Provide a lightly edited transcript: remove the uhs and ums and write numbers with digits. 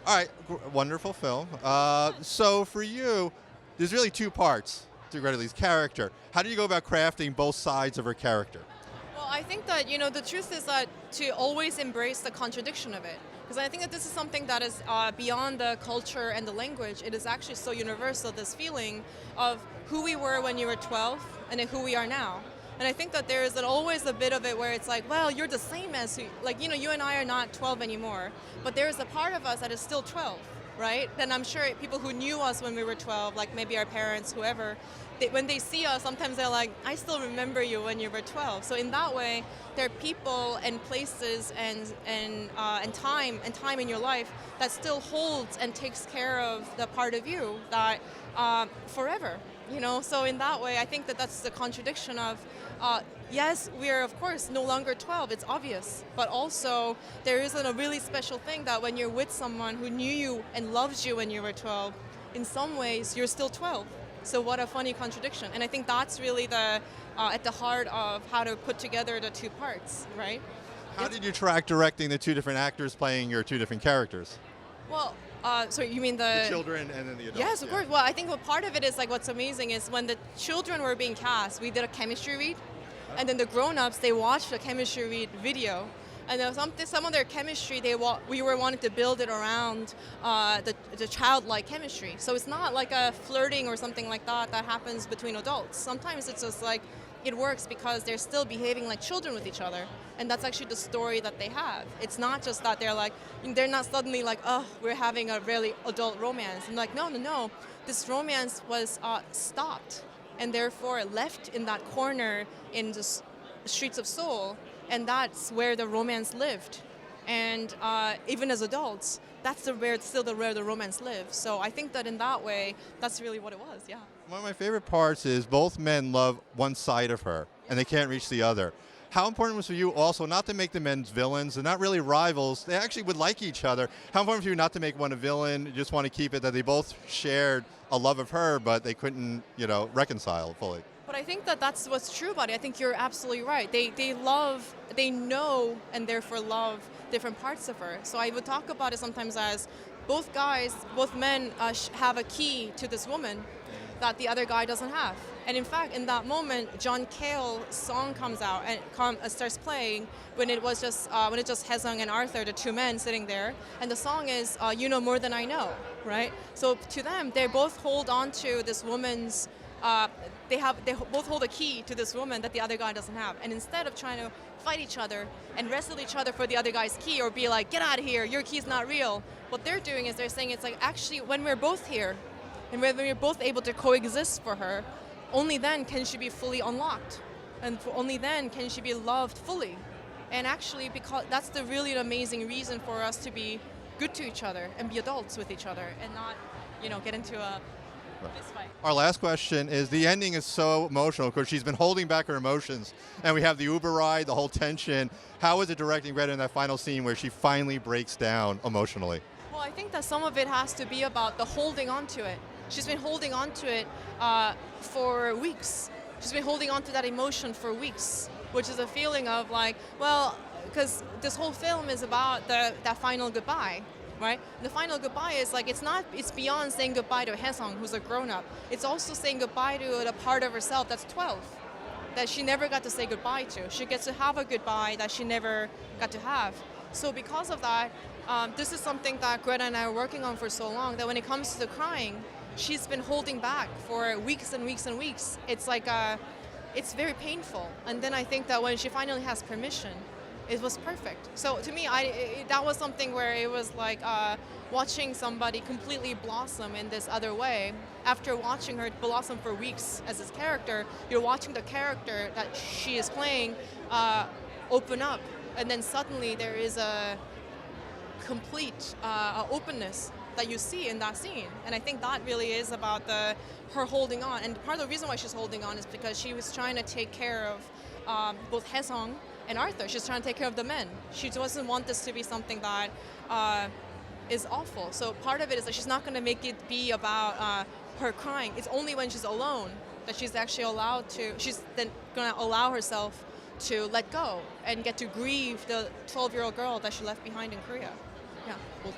All right, wonderful film. So for you, there's really two parts to Gretalee's character. How do you go about crafting both sides of her character? Well, I think that, the truth is that to always embrace the contradiction of it. Because I think that this is something that is beyond the culture and the language. It is actually so universal, this feeling of who we were when you were 12 and then who we are now. And I think that there is always a bit of it where it's like, well, you're the same as, you and I are not 12 anymore. But there is a part of us that is still 12, right? And I'm sure people who knew us when we were 12, like maybe our parents, whoever, when they see us, sometimes they're like, I still remember you when you were 12. So in that way, there are people and places and time in your life that still holds and takes care of the part of you that forever. So in that way, I think that that's the contradiction of, yes, we are of course no longer 12, it's obvious, but also there isn't a really special thing that when you're with someone who knew you and loves you when you were 12, in some ways you're still 12. So what a funny contradiction. And I think that's really at the heart of how to put together the two parts, right? How did you track directing the two different actors playing your two different characters? Well, so you mean The children and then the adults. Yes, of course. Well, I think part of it is what's amazing is when the children were being cast, we did a chemistry read, and then the grown-ups, they watched the chemistry read video. And then some of their chemistry, we were wanting to build it around the childlike chemistry. So it's not like a flirting or something like that happens between adults. Sometimes it's just like it works because they're still behaving like children with each other. And that's actually the story that they have. It's not just that they're not suddenly like, oh, we're having a really adult romance. And like, no. This romance was stopped and therefore left in that corner in the streets of Seoul. And that's where the romance lived. And even as adults, that's still where the romance lives. So I think that in that way, that's really what it was, yeah. One of my favorite parts is both men love one side of her, and they can't reach the other. How important was for you also not to make the men villains? They're not really rivals. They actually would like each other. How important for you not to make one a villain? You just want to keep it that they both shared a love of her, but they couldn't, reconcile fully. But I think that that's what's true about it. I think you're absolutely right. They know, and therefore love different parts of her. So I would talk about it sometimes as both men have a key to this woman that the other guy doesn't have. And in fact, in that moment, John Cale's song comes out and starts playing when it's just Haesung and Arthur, the two men sitting there. And the song is "You Know More Than I Know," right? So to them, they both hold on to this woman's. They both hold a key to this woman that the other guy doesn't have. And instead of trying to fight each other and wrestle each other for the other guy's key or be like, get out of here, your key's not real, what they're doing is they're saying it's like, actually, when we're both here and when we're both able to coexist for her, only then can she be fully unlocked. And only then can she be loved fully. And actually, because that's the really amazing reason for us to be good to each other and be adults with each other and not, get into a Our last question is, the ending is so emotional. Of course, she's been holding back her emotions, and we have the Uber ride, the whole tension. How is it directing Greta in that final scene where she finally breaks down emotionally? Well, I think that some of it has to be about the holding on to it. She's been holding on to it for weeks. She's been holding on to that emotion for weeks, which is a feeling of like, well, because this whole film is about that final goodbye. Right? The final goodbye is like, it's beyond saying goodbye to Haesung, who's a grown-up. It's also saying goodbye to the part of herself that's 12, that she never got to say goodbye to. She gets to have a goodbye that she never got to have. So because of that, this is something that Greta and I are working on for so long, that when it comes to the crying, she's been holding back for weeks and weeks and weeks. It's like, it's very painful. And then I think that when she finally has permission, it was perfect. So to me, that was something where it was like watching somebody completely blossom in this other way. After watching her blossom for weeks as this character, you're watching the character that she is playing open up. And then suddenly there is a complete openness that you see in that scene. And I think that really is about her holding on. And part of the reason why she's holding on is because she was trying to take care of both Haesung and Arthur. She's trying to take care of the men. She doesn't want this to be something that is awful. So part of it is that she's not going to make it be about her crying. It's only when she's alone that she's actually she's then going to allow herself to let go and get to grieve the 12-year-old girl that she left behind in Korea. Yeah. Well,